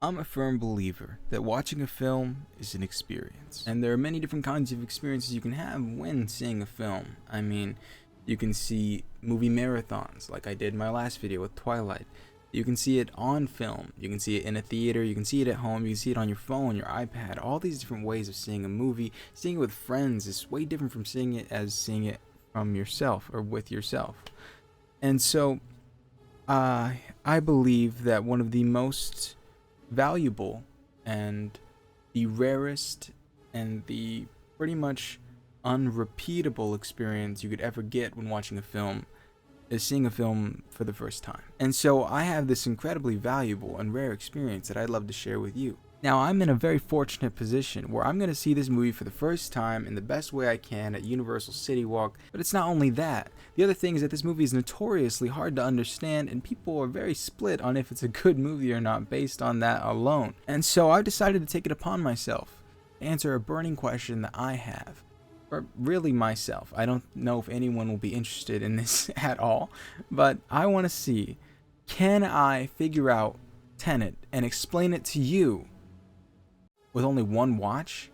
I'm a firm believer that watching a film is an experience. And there are many different kinds of experiences you can have when seeing a film. I mean, you can see movie marathons like I did in my last video with Twilight. You can see it on film, you can see it in a theater, you can see it at home, you can see it on your phone, your iPad, all these different ways of seeing a movie. Seeing it with friends is way different from seeing it from yourself or with yourself. And so, I believe that one of the most valuable and the rarest and the pretty much unrepeatable experience you could ever get when watching a film is seeing a film for the first time. And so I have this incredibly valuable and rare experience that I'd love to share with you. Now, I'm in a very fortunate position where I'm going to see this movie for the first time in the best way I can at Universal City Walk, but it's not only that. The other thing is that this movie is notoriously hard to understand, and people are very split on if it's a good movie or not based on that alone. And so I've decided to take it upon myself to answer a burning question that I have, or really myself. I don't know if anyone will be interested in this at all, but I want to see, can I figure out Tenet and explain it to you with only one watch?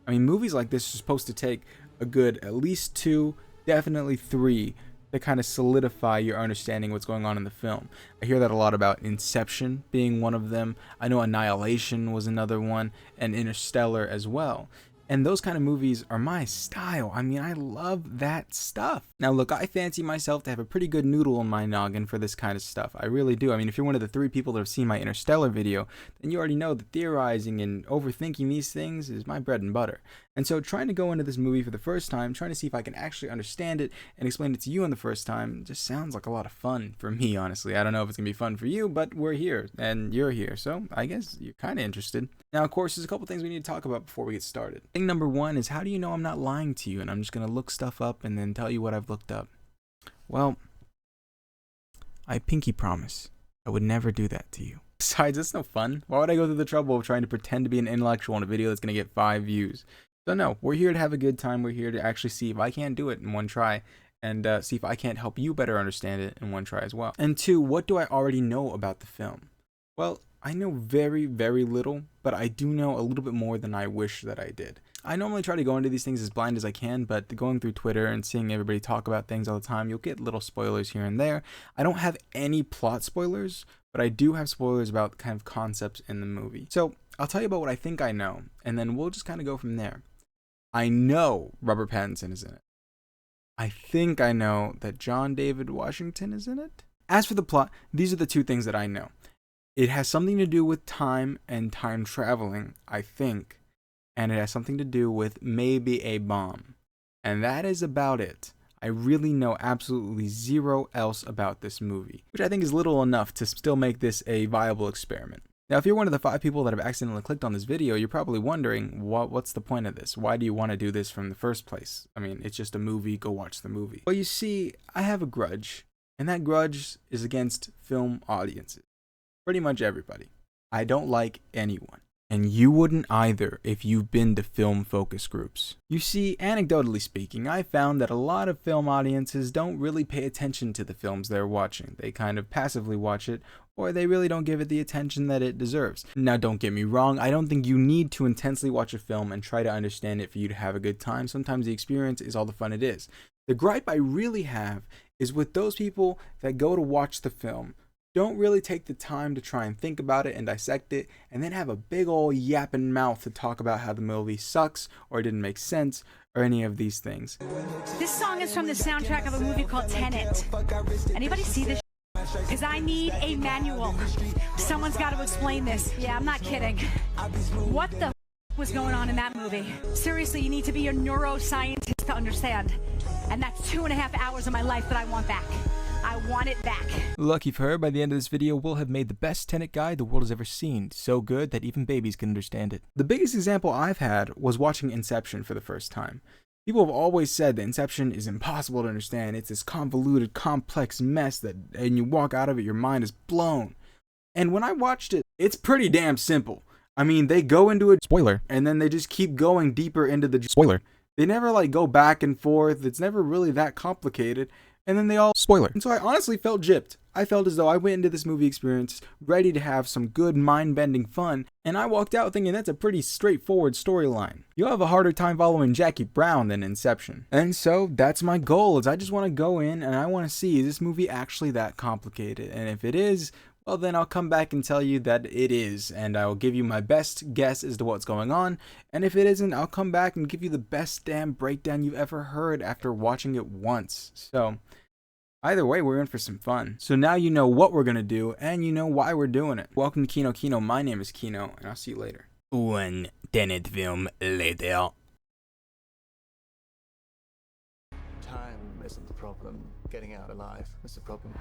I mean, movies like this are supposed to take a good at least 2, definitely 3, to kind of solidify your understanding of what's going on in the film. I hear that a lot about Inception being one of them. I know Annihilation was another one, and Interstellar as well. And those kind of movies are my style. I mean, I love that stuff. Now look, I fancy myself to have a pretty good noodle in my noggin for this kind of stuff. I really do. I mean, if you're one of the 3 people that have seen my Interstellar video, then you already know that theorizing and overthinking these things is my bread and butter. And so trying to go into this movie for the first time, trying to see if I can actually understand it and explain it to you on the first time, just sounds like a lot of fun for me, honestly. I don't know if it's going to be fun for you, but we're here and you're here. So I guess you're kind of interested. Now, of course, there's a couple things we need to talk about before we get started. Thing number 1 is, how do you know I'm not lying to you and I'm just going to look stuff up and then tell you what I've looked up? Well, I pinky promise I would never do that to you. Besides, it's no fun. Why would I go through the trouble of trying to pretend to be an intellectual in a video that's going to get 5 views? So no, we're here to have a good time. We're here to actually see if I can't do it in one try and see if I can't help you better understand it in one try as well. And 2, what do I already know about the film? Well, I know very, very little, but I do know a little bit more than I wish that I did. I normally try to go into these things as blind as I can, but going through Twitter and seeing everybody talk about things all the time, you'll get little spoilers here and there. I don't have any plot spoilers, but I do have spoilers about kind of concepts in the movie. So I'll tell you about what I think I know, and then we'll just kind of go from there. I know Robert Pattinson is in it. I think I know that John David Washington is in it. As for the plot, these are the 2 things that I know. It has something to do with time and time traveling, I think. And it has something to do with maybe a bomb. And that is about it. I really know absolutely zero else about this movie, which I think is little enough to still make this a viable experiment. Now, if you're one of the 5 people that have accidentally clicked on this video, you're probably wondering, what's the point of this? Why do you want to do this from the first place? I mean, it's just a movie, go watch the movie. Well, you see, I have a grudge, and that grudge is against film audiences. Pretty much everybody. I don't like anyone. And you wouldn't either if you've been to film focus groups. You see, anecdotally speaking, I found that a lot of film audiences don't really pay attention to the films they're watching. They kind of passively watch it, or they really don't give it the attention that it deserves. Now, don't get me wrong, I don't think you need to intensely watch a film and try to understand it for you to have a good time. Sometimes the experience is all the fun it is. The gripe I really have is with those people that go to watch the film, don't really take the time to try and think about it and dissect it, and then have a big ol' yapping mouth to talk about how the movie sucks or didn't make sense or any of these things. This song is from the soundtrack of a movie called Tenet. Anybody see this? Because I need a manual. Someone's got to explain this. Yeah, I'm not kidding. What the was going on in that movie? Seriously, you need to be a neuroscientist to understand. And that's 2.5 hours of my life that I want back. I want it back. Lucky for her, by the end of this video, we'll have made the best Tenet guide the world has ever seen. So good that even babies can understand it. The biggest example I've had was watching Inception for the first time. People have always said that Inception is impossible to understand. It's this convoluted, complex mess that, and you walk out of it, your mind is blown. And when I watched it, it's pretty damn simple. I mean, they go into a spoiler, and then they just keep going deeper into the spoiler. They never like go back and forth. It's never really that complicated. And then they all spoiler. And so I honestly felt gypped. I felt as though I went into this movie experience ready to have some good mind-bending fun, and I walked out thinking that's a pretty straightforward storyline. You'll have a harder time following Jackie Brown than Inception. And so that's my goal, is I just want to go in and I want to see, is this movie actually that complicated? And if it is, well then I'll come back and tell you that it is, and I will give you my best guess as to what's going on, and if it isn't, I'll come back and give you the best damn breakdown you've ever heard after watching it once. So either way, we're in for some fun. So now you know what we're gonna do, and you know why we're doing it. Welcome to Kino Kino. My name is Kino, and I'll see you later. One Tenet film later. Time isn't the problem. Getting out alive is the problem.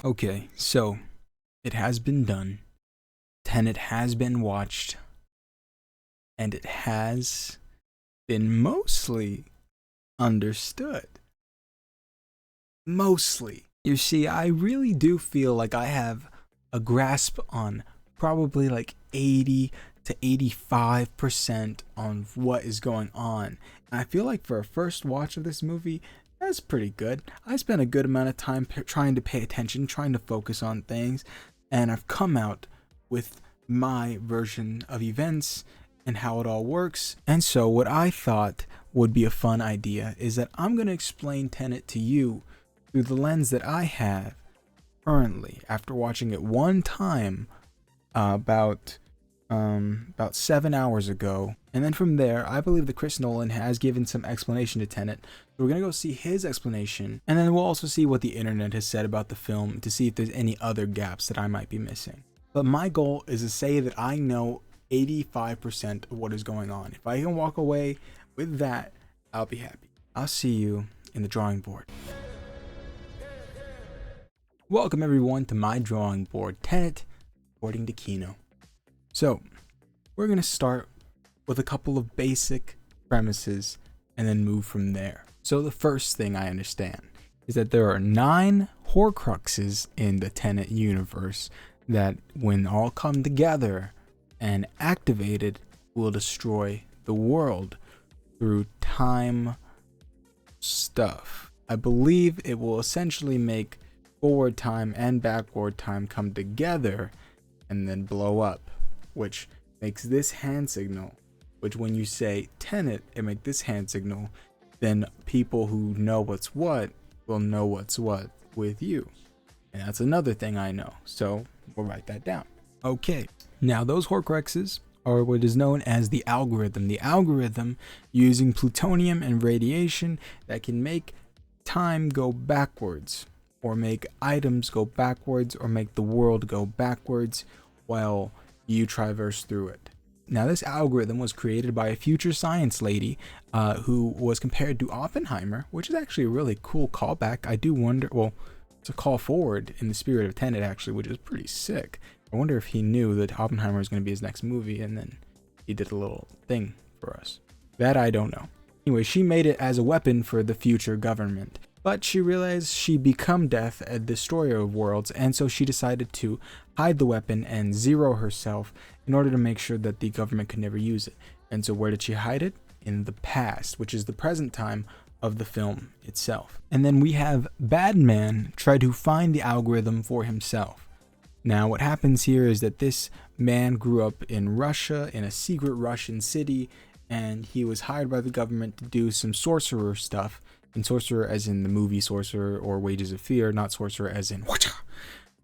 Okay, so it has been done. Tenet has been watched. And it has been mostly understood. Mostly. You see, I really do feel like I have a grasp on probably like 80 to 85% on what is going on. And I feel like for a first watch of this movie, that's pretty good. I spent a good amount of time trying to pay attention, trying to focus on things, and I've come out with my version of events and how it all works. And so what I thought would be a fun idea is that I'm going to explain Tenet to you through the lens that I have currently after watching it one time about 7 hours ago. And then from there, I believe that Chris Nolan has given some explanation to Tenet. So we're going to go see his explanation, and then we'll also see what the internet has said about the film to see if there's any other gaps that I might be missing. But my goal is to say that I know 85% of what is going on. If I can walk away with that, I'll be happy. I'll see you in the drawing board. Welcome everyone to my drawing board, Tenet, according to Kino. So, we're going to start with a couple of basic premises and then move from there. So the first thing I understand is that there are 9 Horcruxes in the Tenet universe that, when all come together and activated, will destroy the world through time stuff. I believe it will essentially make forward time and backward time come together and then blow up, which makes this hand signal, which when you say Tenet and make this hand signal, then people who know what's what will know what's what with you. And that's another thing I know, so we'll write that down. Okay, now those Horcruxes are what is known as the algorithm. The algorithm using plutonium and radiation that can make time go backwards, or make items go backwards, or make the world go backwards while you traverse through it. Now this algorithm was created by a future science lady who was compared to Oppenheimer, which is actually a really cool callback. I do wonder, well, it's a call forward in the spirit of Tenet actually, which is pretty sick. I wonder if he knew that Oppenheimer was going to be his next movie and then he did a little thing for us. That I don't know. Anyway, she made it as a weapon for the future government. But she realized she'd become death, a destroyer of worlds, and so she decided to hide the weapon and zero herself in order to make sure that the government could never use it. And so where did she hide it? In the past, which is the present time of the film itself. And then we have Badman try to find the algorithm for himself. Now what happens here is that this man grew up in Russia, in a secret Russian city, and he was hired by the government to do some sorcerer stuff. And sorcerer as in the movie Sorcerer or Wages of Fear, not sorcerer as in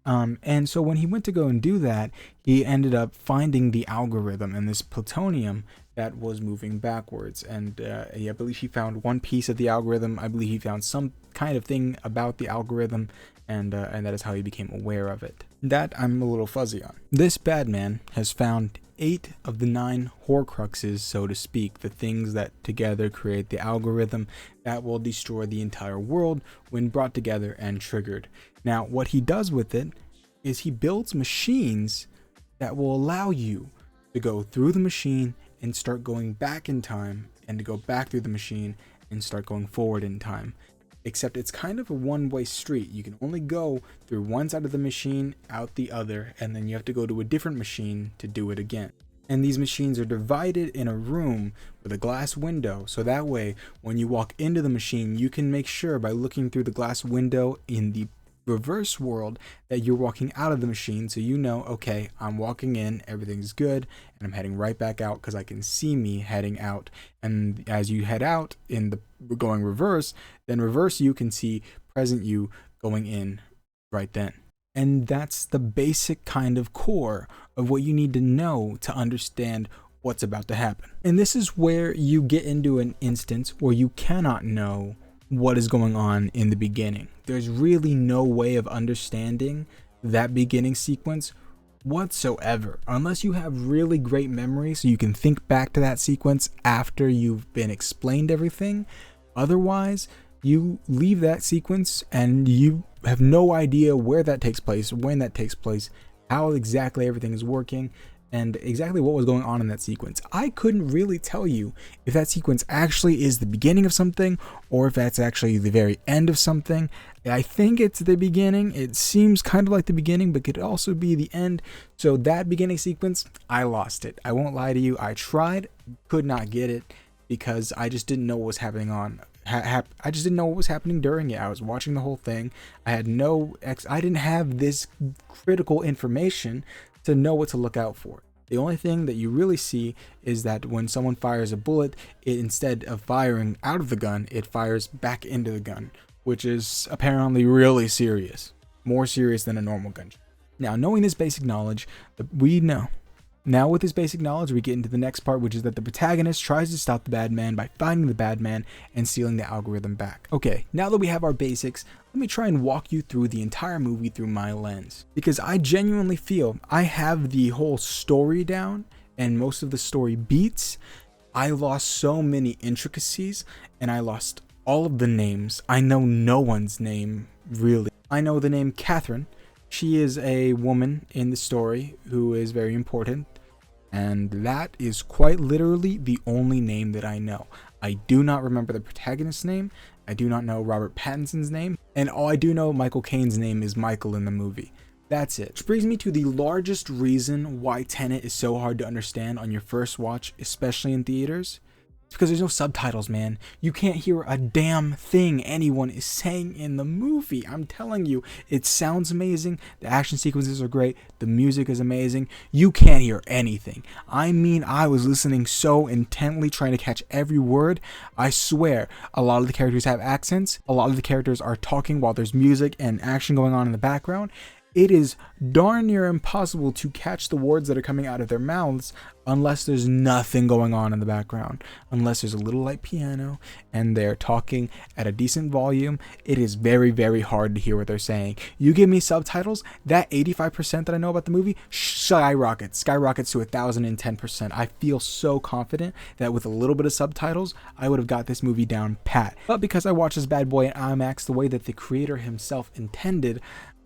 and so when he went to go and do that, he ended up finding the algorithm and this plutonium that was moving backwards. And I believe he found one piece of the algorithm. I believe he found some kind of thing about the algorithm, and that is how he became aware of it. That I'm a little fuzzy on. This Badman has found 8 of the 9 Horcruxes, so to speak, the things that together create the algorithm that will destroy the entire world when brought together and triggered. Now, what he does with it is he builds machines that will allow you to go through the machine and start going back in time, and to go back through the machine and start going forward in time. Except it's kind of a one-way street. You can only go through one side of the machine, out the other, and then you have to go to a different machine to do it again. And these machines are divided in a room with a glass window, so that way when you walk into the machine, you can make sure by looking through the glass window in the reverse world that you're walking out of the machine, so you know, okay, I'm walking in, everything's good, and I'm heading right back out because I can see me heading out. And as you head out in the going reverse, then reverse you can see present you going in right then. And that's the basic kind of core of what you need to know to understand what's about to happen. And this is where you get into an instance where you cannot know what is going on in the beginning. There's really no way of understanding that beginning sequence whatsoever, unless you have really great memory so you can think back to that sequence after you've been explained everything. Otherwise, you leave that sequence and you have no idea where that takes place, when that takes place, how exactly everything is working, and exactly what was going on in that sequence. I couldn't really tell you if that sequence actually is the beginning of something or if that's actually the very end of something. I think it's the beginning. It seems kind of like the beginning, but could also be the end. So that beginning sequence, I lost it. I won't lie to you. I tried, could not get it because I just didn't know what was happening I just didn't know what was happening during it. I was watching the whole thing. I didn't have this critical information to know what to look out for. The only thing that you really see is that when someone fires a bullet, it, instead of firing out of the gun, it fires back into the gun, which is apparently really serious, more serious than a normal gunshot. Now, knowing this basic knowledge, we know. Now with this basic knowledge, we get into the next part, which is that the protagonist tries to stop the bad man by finding the bad man and stealing the algorithm back. Okay, now that we have our basics, let me try and walk you through the entire movie through my lens, because I genuinely feel I have the whole story down and most of the story beats. I lost so many intricacies and I lost all of the names. I know no one's name, really. I know the name Catherine. She is a woman in the story who is very important, and that is quite literally the only name that I know. I do not remember the protagonist's name. I do not know Robert Pattinson's name, and all I do know Michael Caine's name is Michael in the movie. That's it. Which brings me to the largest reason why Tenet is so hard to understand on your first watch, especially in theaters. It's because there's no subtitles, man. You can't hear a damn thing anyone is saying in the movie. I'm telling you, it sounds amazing. The action sequences are great. The music is amazing. You can't hear anything. I mean, I was listening so intently, trying to catch every word. I swear, a lot of the characters have accents. A lot of the characters are talking while there's music and action going on in the background. It is darn near impossible to catch the words that are coming out of their mouths unless there's nothing going on in the background, unless there's a little light piano and they're talking at a decent volume. It is very, very hard to hear what they're saying. You give me subtitles, that 85% that I know about the movie skyrockets to 1010%. I feel so confident that with a little bit of subtitles, I would have got this movie down pat. But because I watched this bad boy in IMAX the way that the creator himself intended,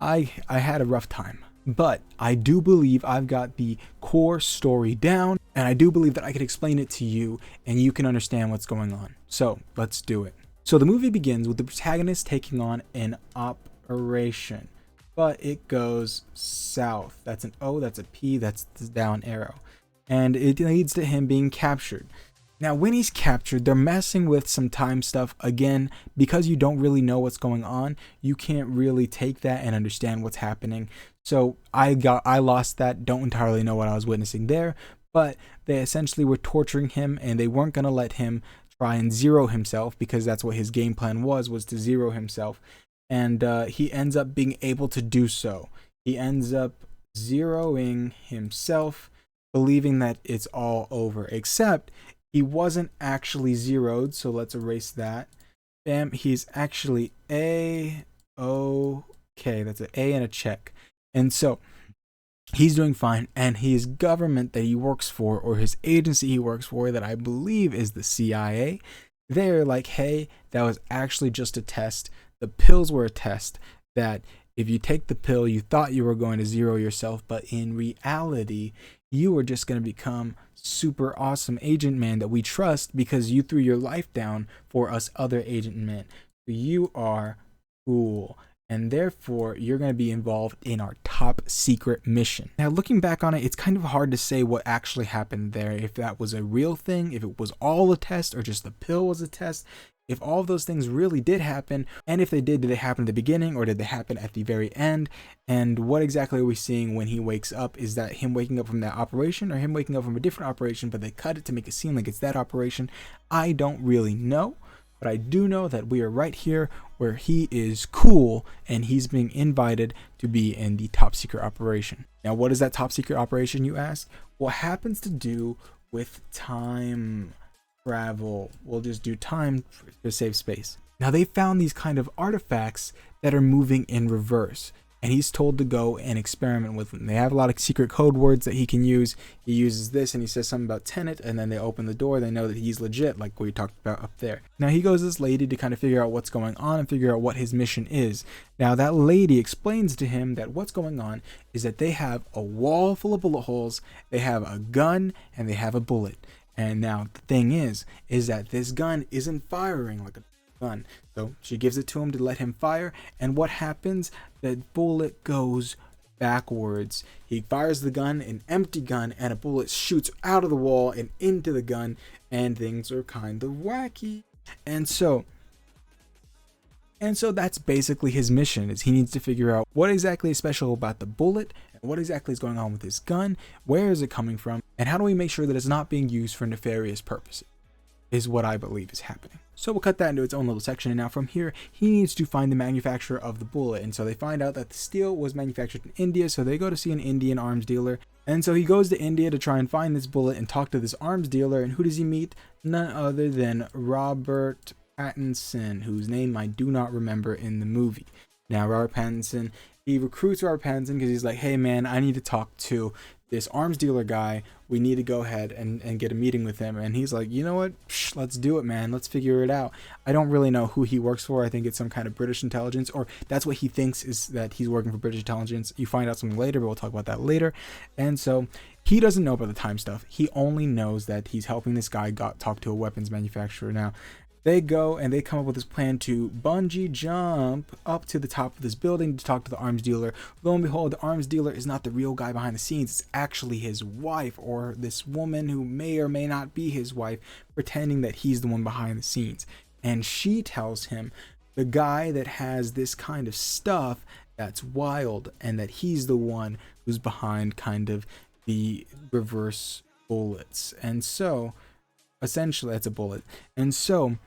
I had a rough time. But I do believe I've got the core story down, and I do believe that I could explain it to you and you can understand what's going on. So let's do it. So the movie begins with the protagonist taking on an operation, but it goes south. That's an O, that's a P, that's the down arrow. And it leads to him being captured. Now, when he's captured, they're messing with some time stuff. Again, because you don't really know what's going on, you can't really take that and understand what's happening. So I lost that, don't entirely know what I was witnessing there, but they essentially were torturing him and they weren't going to let him try and zero himself, because that's what his game plan was to zero himself. And he ends up being able to do so. He ends up zeroing himself, believing that it's all over, except he wasn't actually zeroed, so let's erase that. Bam, he's actually A-OK. That's an A and a check. And so he's doing fine, and his government that he works for, or his agency he works for, that I believe is the CIA, they're like, hey, that was actually just a test. The pills were a test, that if you take the pill, you thought you were going to zero yourself, but in reality, you were just going to become super awesome agent man that we trust because you threw your life down for us other agent men. You are cool, and therefore you're going to be involved in our top secret mission. Now, looking back on it, it's kind of hard to say what actually happened there, if that was a real thing, if it was all a test, or just the pill was a test. if all of those things really did happen, and if they did they happen at the beginning or did they happen at the very end? And what exactly are we seeing when he wakes up? Is that him waking up from that operation or him waking up from a different operation, but they cut it to make it seem like it's that operation? I don't really know, but I do know that we are right here where he is cool and he's being invited to be in the top secret operation. Now, what is that top secret operation, you ask? What happens to do with time travel? We'll just do time to save space. Now, they found these kind of artifacts that are moving in reverse, and he's told to go and experiment with them. They have a lot of secret code words that he can use. He uses this and he says something about Tenet, and then they open the door. They know that he's legit, like we talked about up there. Now, he goes to this lady to kind of figure out what's going on and figure out what his mission is. Now, that lady explains to him that what's going on is that they have a wall full of bullet holes, they have a gun, and they have a bullet. And now the thing is that this gun isn't firing like a gun. So she gives it to him to let him fire, and what happens? The bullet goes backwards. He fires the gun, an empty gun, and a bullet shoots out of the wall and into the gun, and things are kind of wacky. And so that's basically his mission, is he needs to figure out what exactly is special about the bullet, and what exactly is going on with his gun, where is it coming from, and how do we make sure that it's not being used for nefarious purposes, is what I believe is happening. So we'll cut that into its own little section, and now from here, he needs to find the manufacturer of the bullet. And so they find out that the steel was manufactured in India, so they go to see an Indian arms dealer. And so he goes to India to try and find this bullet and talk to this arms dealer, and who does he meet? None other than Robert Pattinson, whose name I do not remember in the movie. Now, Robert Pattinson, he recruits Robert Pattinson because he's like, hey man, I need to talk to this arms dealer guy. We need to go ahead and get a meeting with him. And he's like, you know what? Let's do it, man. Let's figure it out. I don't really know who he works for. I think it's some kind of British intelligence, or that's what he thinks, is that he's working for British intelligence. You find out something later, but we'll talk about that later. And so he doesn't know about the time stuff. He only knows that he's helping this guy talk to a weapons manufacturer. Now, they go and they come up with this plan to bungee jump up to the top of this building to talk to the arms dealer. Lo and behold, the arms dealer is not the real guy behind the scenes. It's actually his wife, or this woman who may or may not be his wife, pretending that he's the one behind the scenes. And she tells him the guy that has this kind of stuff that's wild, and that he's the one who's behind kind of the reverse bullets. And so essentially, that's a bullet. And so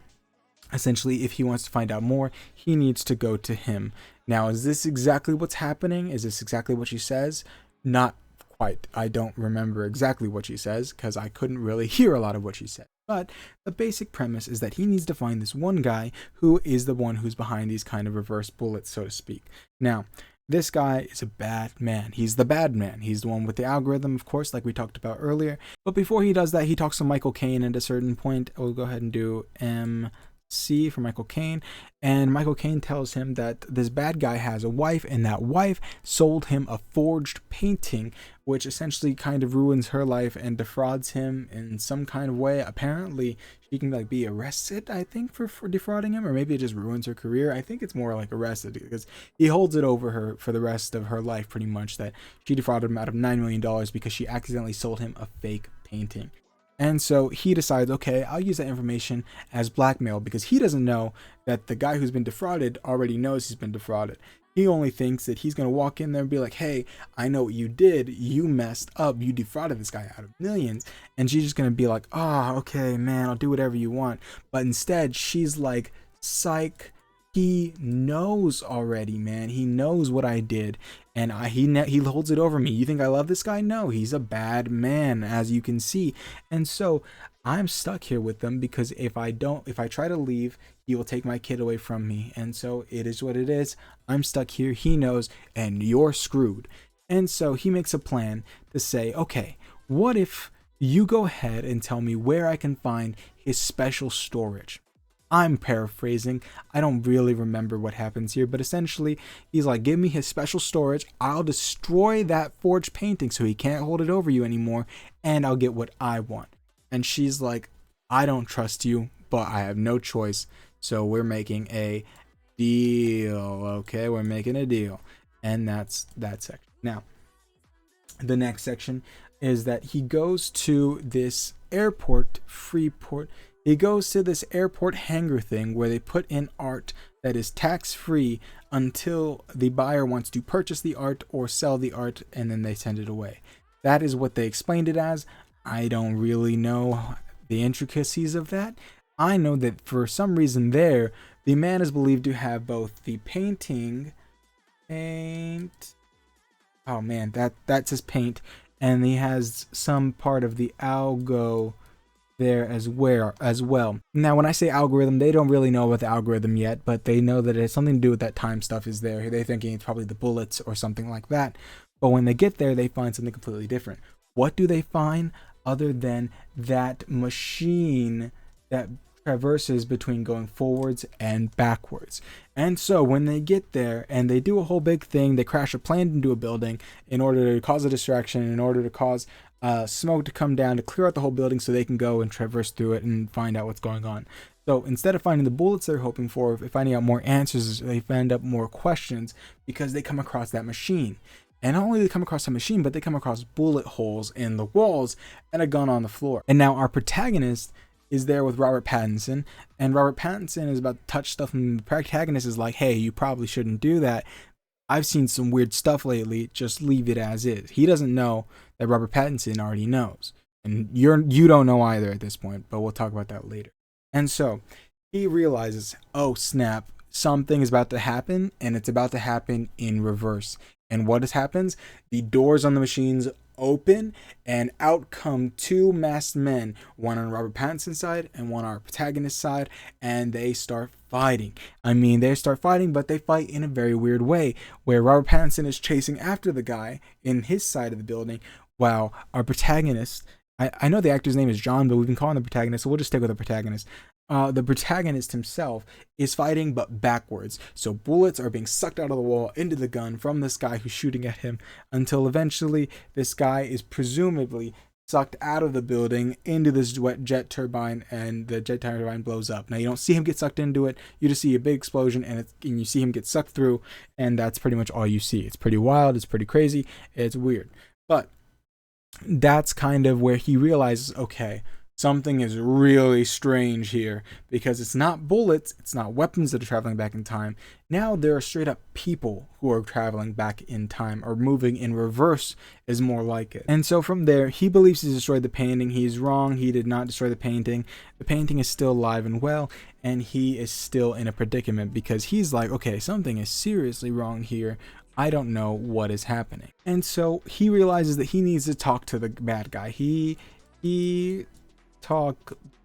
essentially, if he wants to find out more, he needs to go to him. Now, is this exactly what's happening? Is this exactly what she says? Not quite. I don't remember exactly what she says because I couldn't really hear a lot of what she said. But the basic premise is that he needs to find this one guy who is the one who's behind these kind of reverse bullets, so to speak. Now, this guy is a bad man. He's the bad man. He's the one with the algorithm, of course, like we talked about earlier. But before he does that, he talks to Michael Caine at a certain point. We'll go ahead and do MC for Michael Caine. And Michael Caine tells him that this bad guy has a wife, and that wife sold him a forged painting, which essentially kind of ruins her life and defrauds him in some kind of way. Apparently, she can be arrested, I think, for defrauding him, or maybe it just ruins her career. I think it's more like arrested, because he holds it over her for the rest of her life, pretty much, that she defrauded him out of $9 million because she accidentally sold him a fake painting. And so he decides, okay, I'll use that information as blackmail, because he doesn't know that the guy who's been defrauded already knows he's been defrauded. He only thinks that he's going to walk in there and be like, hey, I know what you did. You messed up. You defrauded this guy out of millions. And she's just going to be like, oh, okay, man, I'll do whatever you want. But instead, she's like, psych. He knows already, man. He knows what I did, and he holds it over me. You think I love this guy? No, he's a bad man, as you can see. And so I'm stuck here with them, because if I try to leave, he will take my kid away from me. And so it is what it is. I'm stuck here. He knows, and you're screwed. And so he makes a plan to say, okay, what if you go ahead and tell me where I can find his special storage? I'm paraphrasing. I don't really remember what happens here, but essentially he's like, give me his special storage. I'll destroy that forged painting so he can't hold it over you anymore, and I'll get what I want. And she's like, I don't trust you, but I have no choice. So we're making a deal. Okay, we're making a deal. And that's that section. Now, the next section is that he goes to this airport, Freeport. He goes to this airport hangar thing where they put in art that is tax-free until the buyer wants to purchase the art or sell the art, and then they send it away. That is what they explained it as. I don't really know the intricacies of that. I know that for some reason there, the man is believed to have both the paint. Oh man, that's his paint, and he has some part of the algo there as well. Now, when I say algorithm, they don't really know about the algorithm yet, but they know that it has something to do with that time stuff is there. They're thinking it's probably the bullets or something like that. But when they get there, they find something completely different. What do they find other than that machine that traverses between going forwards and backwards? And so when they get there and they do a whole big thing, they crash a plane into a building in order to cause a distraction, in order to cause smoke to come down to clear out the whole building so they can go and traverse through it and find out what's going on. So instead of finding the bullets they're hoping for, finding out more answers, they find up more questions because they come across that machine. And not only do they come across a machine, but they come across bullet holes in the walls and a gun on the floor. And now our protagonist is there with Robert Pattinson, and Robert Pattinson is about to touch stuff, and the protagonist is like, hey, you probably shouldn't do that. I've seen some weird stuff lately, just leave it as is. He doesn't know that Robert Pattinson already knows. And you don't know either at this point, but we'll talk about that later. And so he realizes, oh snap, something is about to happen, and it's about to happen in reverse. And what happens? The doors on the machines open, and out come two masked men, one on Robert Pattinson's side and one on our protagonist's side, and they start fighting. I mean, they start fighting, but they fight in a very weird way, where Robert Pattinson is chasing after the guy in his side of the building, while our protagonist, I know the actor's name is John, but we've been calling the protagonist, so we'll just stick with the protagonist. The protagonist himself is fighting, but backwards. So bullets are being sucked out of the wall into the gun from this guy who's shooting at him, until eventually this guy is presumably sucked out of the building into this jet turbine, and the jet turbine blows up. Now you don't see him get sucked into it, you just see a big explosion, and you see him get sucked through, and that's pretty much all you see. It's pretty wild, it's pretty crazy, it's weird. But that's kind of where he realizes, okay, something is really strange here, because it's not bullets, it's not weapons that are traveling back in time. Now there are straight up people who are traveling back in time, or moving in reverse is more like it. And so from there, he believes he's destroyed the painting. He's wrong. He did not destroy the painting. The painting is still alive and well, and he is still in a predicament, because he's like, okay, something is seriously wrong here. I don't know what is happening. And so he realizes that he needs to talk to the bad guy.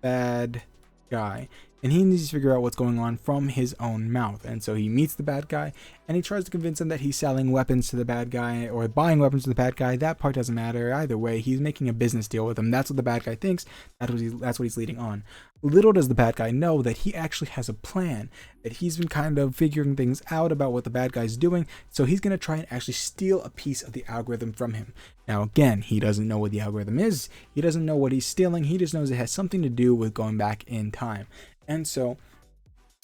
Bad guy, and he needs to figure out what's going on from his own mouth. And so he meets the bad guy, and he tries to convince him that he's selling weapons to the bad guy, or buying weapons to the bad guy. That part doesn't matter. Either way, he's making a business deal with him. That's what the bad guy thinks. That's what he's leading on. Little does the bad guy know that he actually has a plan, that he's been kind of figuring things out about what the bad guy's doing, so he's going to try and actually steal a piece of the algorithm from him. Now again, he doesn't know what the algorithm is, he doesn't know what he's stealing, he just knows it has something to do with going back in time. And so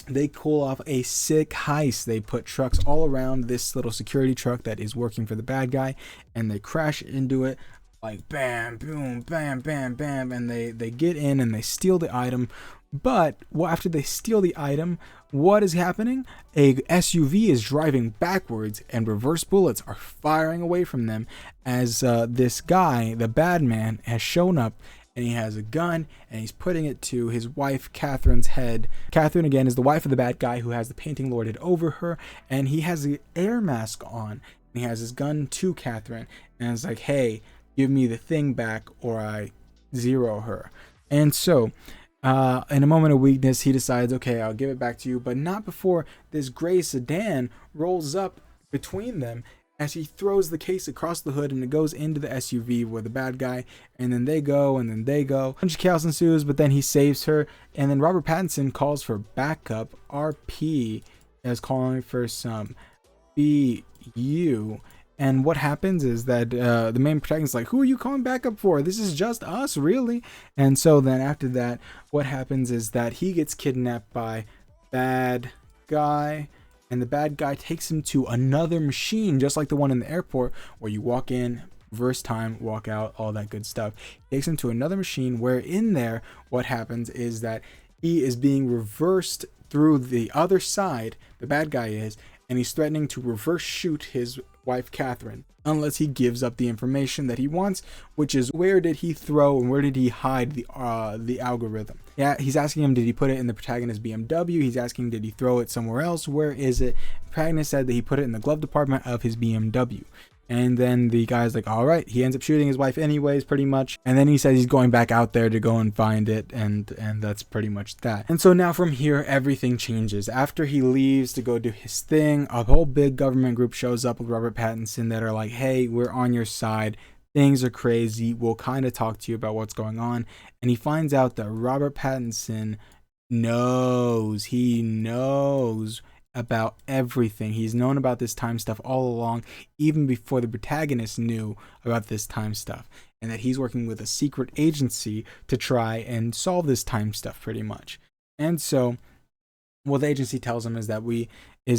they pull off a sick heist. They put trucks all around this little security truck that is working for the bad guy, and they crash into it, like bam, boom, bam, bam, bam, and they get in and they steal the item. But after they steal the item, what is happening? A SUV is driving backwards, and reverse bullets are firing away from them, as this guy, the bad man, has shown up, and he has a gun, and he's putting it to his wife Catherine's head. Catherine, again, is the wife of the bad guy who has the painting lorded over her, and he has the air mask on, and he has his gun to Catherine, and it's like, hey, give me the thing back or I zero her. And so in a moment of weakness, he decides, okay, I'll give it back to you, but not before this gray sedan rolls up between them, as he throws the case across the hood, and it goes into the SUV with the bad guy, and then they go. A bunch of chaos ensues, but then he saves her, and then Robert Pattinson calls for backup. RP is calling for some BU. And what happens is that the main protagonist is like, who are you calling backup for? This is just us, really? And so then after that, what happens is that he gets kidnapped by bad guy, and the bad guy takes him to another machine, just like the one in the airport, where you walk in, reverse time, walk out, all that good stuff. Takes him to another machine where in there, what happens is that he is being reversed through the other side, the bad guy is, and he's threatening to reverse shoot his wife Catherine unless he gives up the information that he wants, which is where did he throw and where did he hide the algorithm. Yeah, he's asking him, did he put it in the protagonist's BMW? He's asking, did he throw it somewhere else? Where is it? The protagonist said that he put it in the glove compartment of his BMW. And then the guy's like, all right. He ends up shooting his wife anyways, pretty much. And then he says he's going back out there to go and find it. And that's pretty much that. And so now from here, everything changes. After he leaves to go do his thing, a whole big government group shows up with Robert Pattinson that are like, hey, we're on your side. Things are crazy. We'll kind of talk to you about what's going on. And he finds out that Robert Pattinson knows. He knows about everything. He's known about this time stuff all along, even before the protagonist knew about this time stuff, and that he's working with a secret agency to try and solve this time stuff pretty much. And so what the agency tells him is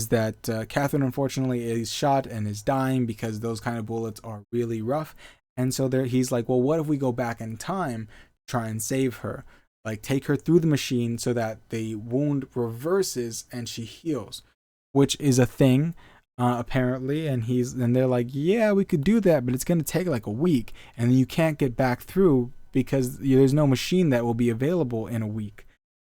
that Catherine unfortunately is shot and is dying because those kind of bullets are really rough. And so he's like, well, what if we go back in time to try and save her? Like, take her through the machine so that the wound reverses and she heals, which is a thing, apparently. And they're like, yeah, we could do that, but it's going to take like a week. And then you can't get back through because there's no machine that will be available in a week.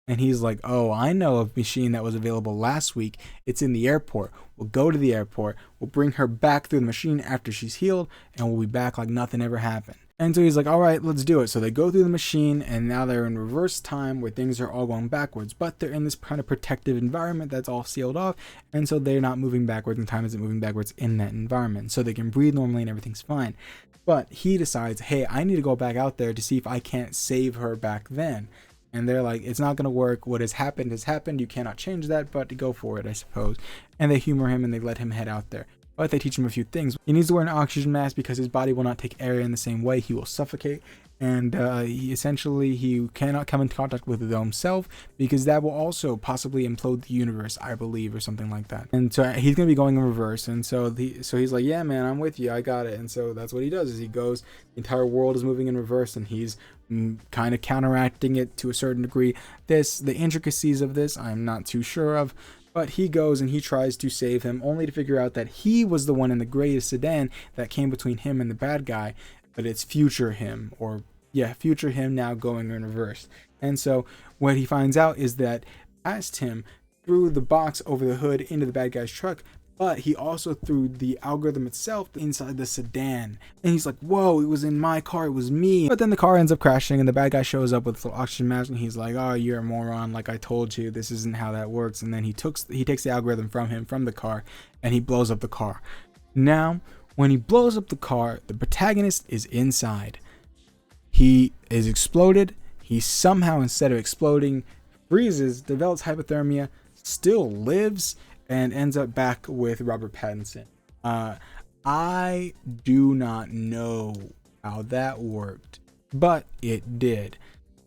And he's like, oh, I know a machine that was available last week. It's in the airport. We'll go to the airport. We'll bring her back through the machine after she's healed, and we'll be back like nothing ever happened. And so he's like, all right, let's do it. So they go through the machine, and now they're in reverse time where things are all going backwards. But they're in this kind of protective environment that's all sealed off. And so they're not moving backwards, and time isn't moving backwards in that environment. So they can breathe normally and everything's fine. But he decides, hey, I need to go back out there to see if I can't save her back then. And they're like, it's not going to work. What has happened has happened. You cannot change that, but go for it, I suppose. And they humor him and they let him head out there. But they teach him a few things. He needs to wear an oxygen mask because his body will not take air in the same way. He will suffocate. And he cannot come in contact with his own self because that will also possibly implode the universe, I believe, or something like that. And so he's going to be going in reverse. And so he's like, yeah, man, I'm with you. I got it. And so that's what he does is he goes, the entire world is moving in reverse and he's kind of counteracting it to a certain degree. The intricacies of this, I'm not too sure of. But he goes and he tries to save him, only to figure out that he was the one in the gray sedan that came between him and the bad guy. But it's future him, future him now going in reverse. And so what he finds out is that past him threw the box over the hood into the bad guy's truck, but he also threw the algorithm itself inside the sedan. And he's like, whoa, it was in my car, it was me. But then the car ends up crashing and the bad guy shows up with the oxygen mask and he's like, oh, you're a moron, like I told you, this isn't how that works. And then he takes the algorithm from the car, and he blows up the car. Now, when he blows up the car, the protagonist is inside. He is exploded. He somehow, instead of exploding, freezes, develops hypothermia, still lives, and ends up back with Robert Pattinson. I do not know how that worked, but it did.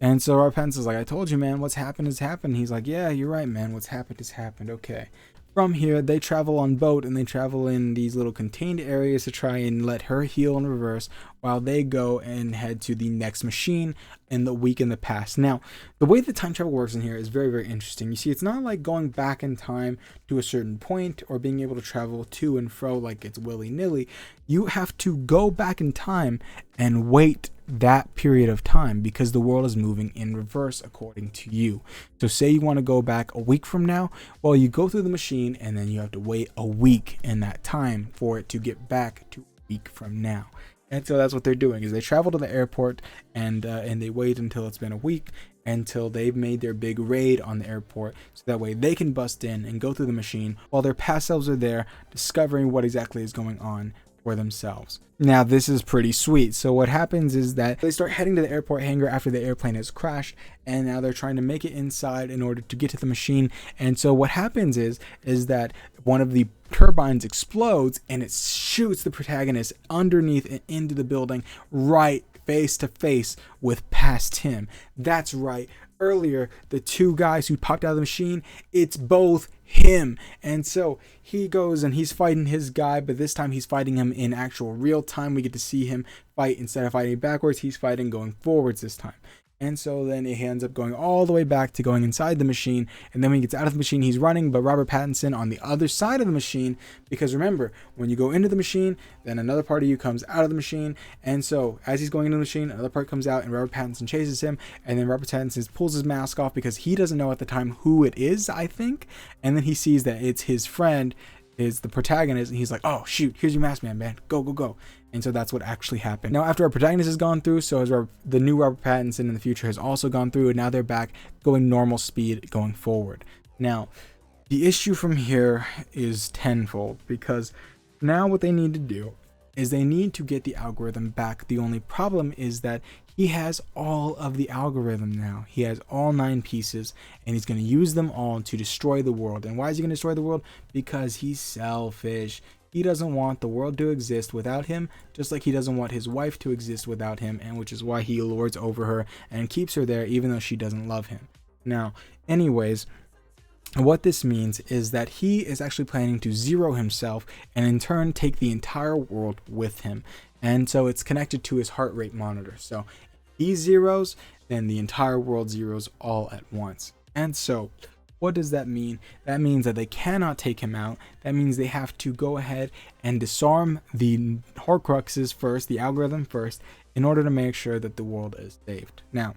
And so Robert Pattinson's like, I told you, man, what's happened has happened. He's like, yeah, you're right, man. What's happened has happened. Okay. From here, they travel on boat and they travel in these little contained areas to try and let her heal in reverse while they go and head to the next machine in the week in the past. Now, the way that time travel works in here is very, very interesting. You see, it's not like going back in time to a certain point or being able to travel to and fro like it's willy-nilly. You have to go back in time and wait that period of time because the world is moving in reverse according to you. So say you want to go back a week from now, well, you go through the machine and then you have to wait a week in that time for it to get back to a week from now. And so that's what they're doing is they travel to the airport and they wait until it's been a week until they've made their big raid on the airport so that way they can bust in and go through the machine while their past selves are there discovering what exactly is going on for themselves. Now this is pretty sweet. So what happens is that they start heading to the airport hangar after the airplane has crashed, and now they're trying to make it inside in order to get to the machine. And so what happens is that one of the turbines explodes and it shoots the protagonist underneath and into the building, right face to face with past him. That's right, earlier, the two guys who popped out of the machine, it's both him. And so he goes and he's fighting his guy, but this time he's fighting him in actual real time. We get to see him fight. Instead of fighting backwards, he's fighting going forwards this time. And so then he ends up going all the way back to going inside the machine. And then when he gets out of the machine, he's running, but Robert Pattinson on the other side of the machine. Because remember, when you go into the machine, then another part of you comes out of the machine. And so as he's going into the machine, another part comes out and Robert Pattinson chases him. And then Robert Pattinson pulls his mask off because he doesn't know at the time who it is, I think. And then he sees that it's his friend, is the protagonist, and he's like, oh shoot, here's your mask, man, go, go, go. And so that's what actually happened. Now after our protagonist has gone through, so as the new Robert Pattinson in the future has also gone through, and now they're back going normal speed going forward. Now the issue from here is tenfold, because now what they need to do is they need to get the algorithm back. The only problem is that he has all of the algorithm now. He has all 9 pieces, and he's going to use them all to destroy the world. And why is he going to destroy the world? Because he's selfish. He doesn't want the world to exist without him, just like he doesn't want his wife to exist without him, and which is why he lords over her and keeps her there even though she doesn't love him. Now, anyways, what this means is that he is actually planning to zero himself and in turn take the entire world with him. And so it's connected to his heart rate monitor. So if he zeros, then the entire world zeros all at once. And so what does that mean? That means that they cannot take him out. That means they have to go ahead and disarm the Horcruxes first, the algorithm first, in order to make sure that the world is saved. Now,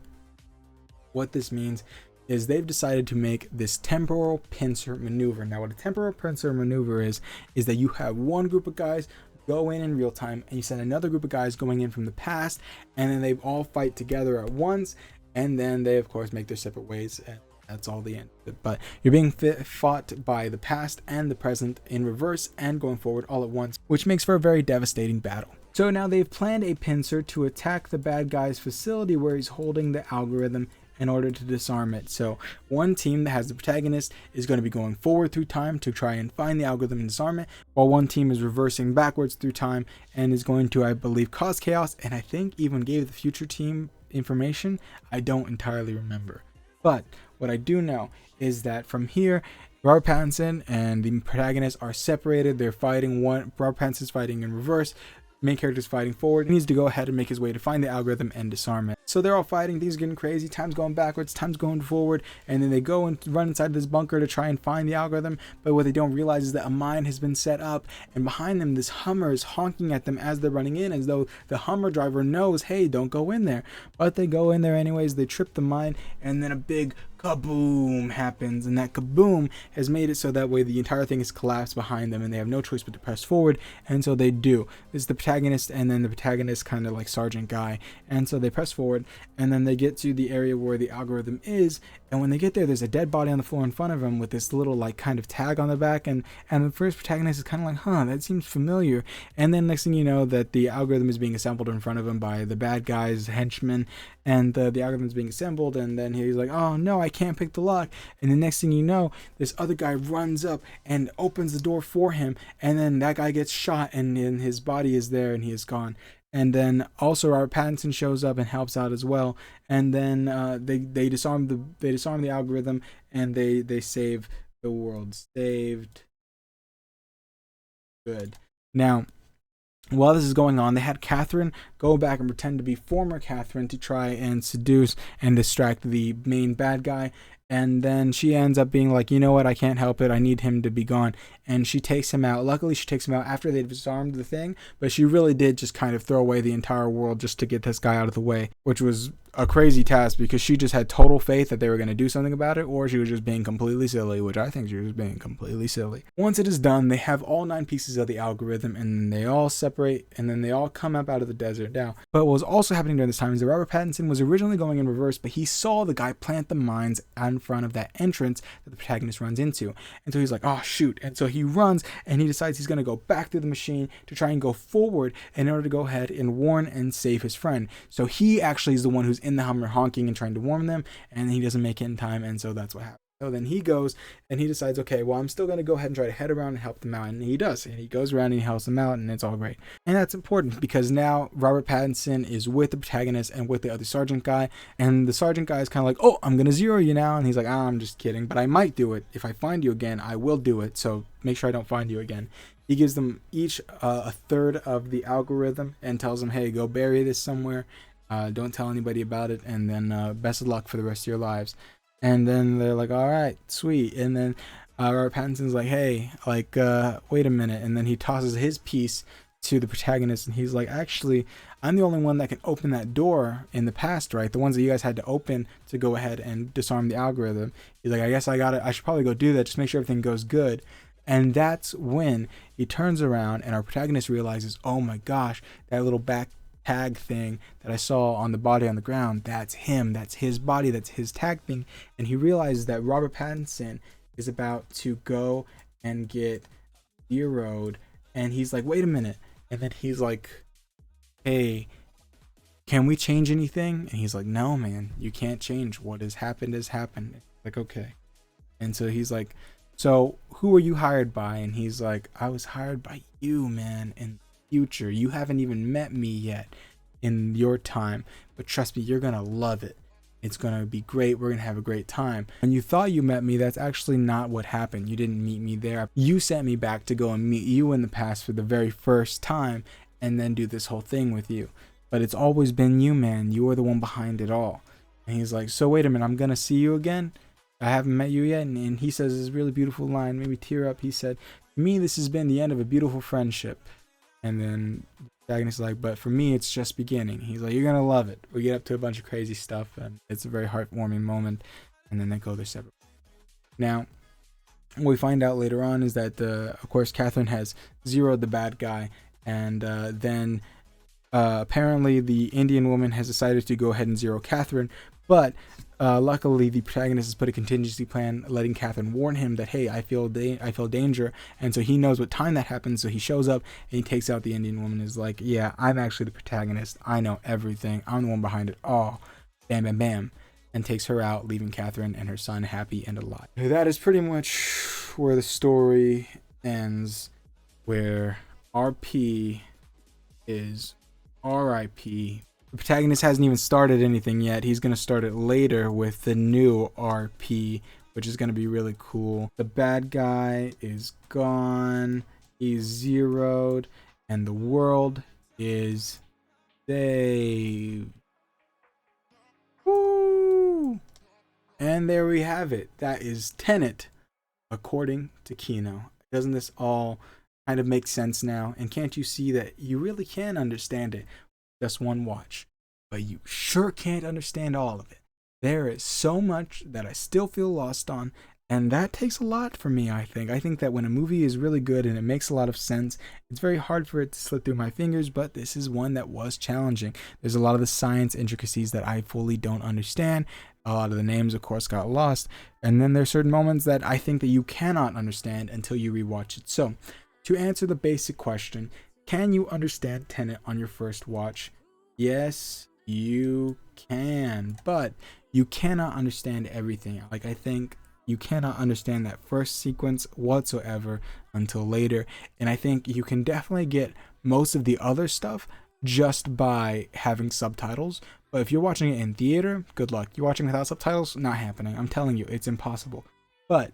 what this means is they've decided to make this temporal pincer maneuver. Now, what a temporal pincer maneuver is that you have one group of guys go in real time, and you send another group of guys going in from the past, and then they all fight together at once, and then they of course make their separate ways, and that's all the end of it. But you're being fought by the past and the present in reverse and going forward all at once, which makes for a very devastating battle. So now they've planned a pincer to attack the bad guy's facility where he's holding the algorithm in order to disarm it. So one team that has the protagonist is going to be going forward through time to try and find the algorithm and disarm it, while one team is reversing backwards through time and is going to, I believe, cause chaos, and I think even gave the future team information. I don't entirely remember. But what I do know is that from here, Robert Pattinson and the protagonist are separated. They're fighting. Robert Pattinson's fighting in reverse. Main character's fighting forward. He needs to go ahead and make his way to find the algorithm and disarm it. So they're all fighting, things are getting crazy, time's going backwards, time's going forward, and then they go and run inside this bunker to try and find the algorithm. But what they don't realize is that a mine has been set up, and behind them this Hummer is honking at them as they're running in, as though the Hummer driver knows, hey, don't go in there. But they go in there anyways. They trip the mine, and then a big kaboom happens, and that kaboom has made it so that way the entire thing is collapsed behind them, and they have no choice but to press forward. And so they do. This is the protagonist, and then the protagonist kind of like sergeant guy, and so they press forward, and then they get to the area where the algorithm is, and when they get there, there's a dead body on the floor in front of them with this little like kind of tag on the back, and the first protagonist is kind of like, huh, that seems familiar. And then next thing you know, that the algorithm is being assembled in front of him by the bad guy's henchmen, and the algorithm is being assembled, and then he's like, oh no, I can't pick the lock. And the next thing you know, this other guy runs up and opens the door for him, and then that guy gets shot, and then his body is there and he is gone. And then also Robert Pattinson shows up and helps out as well. And then they disarm the algorithm, and they save the world. Saved. Good. Now, while this is going on, they had Catherine go back and pretend to be former Catherine to try and seduce and distract the main bad guy. And then she ends up being like, you know what, I can't help it, I need him to be gone. And she takes him out. Luckily, she takes him out after they've disarmed the thing, but she really did just kind of throw away the entire world just to get this guy out of the way, which was a crazy task because she just had total faith that they were going to do something about it, or she was just being completely silly, which I think she was being completely silly. Once it is done, they have all 9 pieces of the algorithm, and then they all separate, and then they all come up out of the desert. Now, but what was also happening during this time is that Robert Pattinson was originally going in reverse, but he saw the guy plant the mines in front of that entrance that the protagonist runs into. And so he's like, oh shoot. And so he runs, and he decides he's going to go back through the machine to try and go forward in order to go ahead and warn and save his friend. So he actually is the one who's in the Hummer honking and trying to warn them, and he doesn't make it in time, and so that's what happens. So then he goes and he decides, okay, well, I'm still going to go ahead and try to head around and help them out. And he does. And he goes around and he helps them out, and it's all great. And that's important because now Robert Pattinson is with the protagonist and with the other sergeant guy. And the sergeant guy is kind of like, oh, I'm going to zero you now. And he's like, I'm just kidding, but I might do it. If I find you again, I will do it. So make sure I don't find you again. He gives them each a third of the algorithm and tells them, hey, go bury this somewhere. Don't tell anybody about it. And then best of luck for the rest of your lives. And then they're like, all right, sweet. And then Robert Pattinson's like, hey, like, wait a minute. And then he tosses his piece to the protagonist. And he's like, actually, I'm the only one that can open that door in the past, right? The ones that you guys had to open to go ahead and disarm the algorithm. He's like, I guess I should probably go do that. Just make sure everything goes good. And that's when he turns around and our protagonist realizes, oh my gosh, that little back tag thing that I saw on the body on the ground, that's him, that's his body, that's his tag thing. And he realizes that Robert Pattinson is about to go and get zeroed, and he's like, wait a minute. And then he's like, hey, can we change anything? And he's like, no, man, you can't change. What has happened has happened. Like, okay. And so he's like, so who were you hired by? And he's like, I was hired by you, man, in future. You haven't even met me yet in your time, but trust me, you're gonna love it. It's gonna be great. We're gonna have a great time. And you thought you met me. That's actually not what happened. You didn't meet me there. You sent me back to go and meet you in the past for the very first time and then do this whole thing with you. But it's always been you, man. You are the one behind it all. And he's like, so wait a minute, I'm gonna see you again? I haven't met you yet. And he says this really beautiful line, made me tear up. He said, for me, this has been the end of a beautiful friendship. And then the protagonist is like, but for me, it's just beginning. He's like, you're going to love it. We get up to a bunch of crazy stuff, and it's a very heartwarming moment. And then they go their separate ways. Now, what we find out later on is that, of course, Catherine has zeroed the bad guy. And then apparently the Indian woman has decided to go ahead and zero Catherine. But luckily, the protagonist has put a contingency plan, letting Catherine warn him that, hey, I feel danger. And so he knows what time that happens. So he shows up and he takes out the Indian woman. Is like, yeah, I'm actually the protagonist. I know everything. I'm the one behind it all. Bam, bam, bam. And takes her out, leaving Catherine and her son happy and alive. That is pretty much where the story ends, where RP is RIP. The protagonist hasn't even started anything yet. He's going to start it later with the new RP, which is going to be really cool. The bad guy is gone. He's zeroed. And the world is saved. Woo! And there we have it. That is Tenet, according to Kino. Doesn't this all kind of make sense now? And can't you see that you really can understand it? Just one watch, but you sure can't understand all of it. There is so much that I still feel lost on, and that takes a lot for me, I think. I think that when a movie is really good and it makes a lot of sense, it's very hard for it to slip through my fingers, but this is one that was challenging. There's a lot of the science intricacies that I fully don't understand. A lot of the names, of course, got lost, and then there's certain moments that I think that you cannot understand until you rewatch it. So, to answer the basic question, can you understand Tenet on your first watch? Yes, you can, but you cannot understand everything. Like, I think you cannot understand that first sequence whatsoever until later. And I think you can definitely get most of the other stuff just by having subtitles. But if you're watching it in theater, good luck. You're watching without subtitles, not happening. I'm telling you, it's impossible. But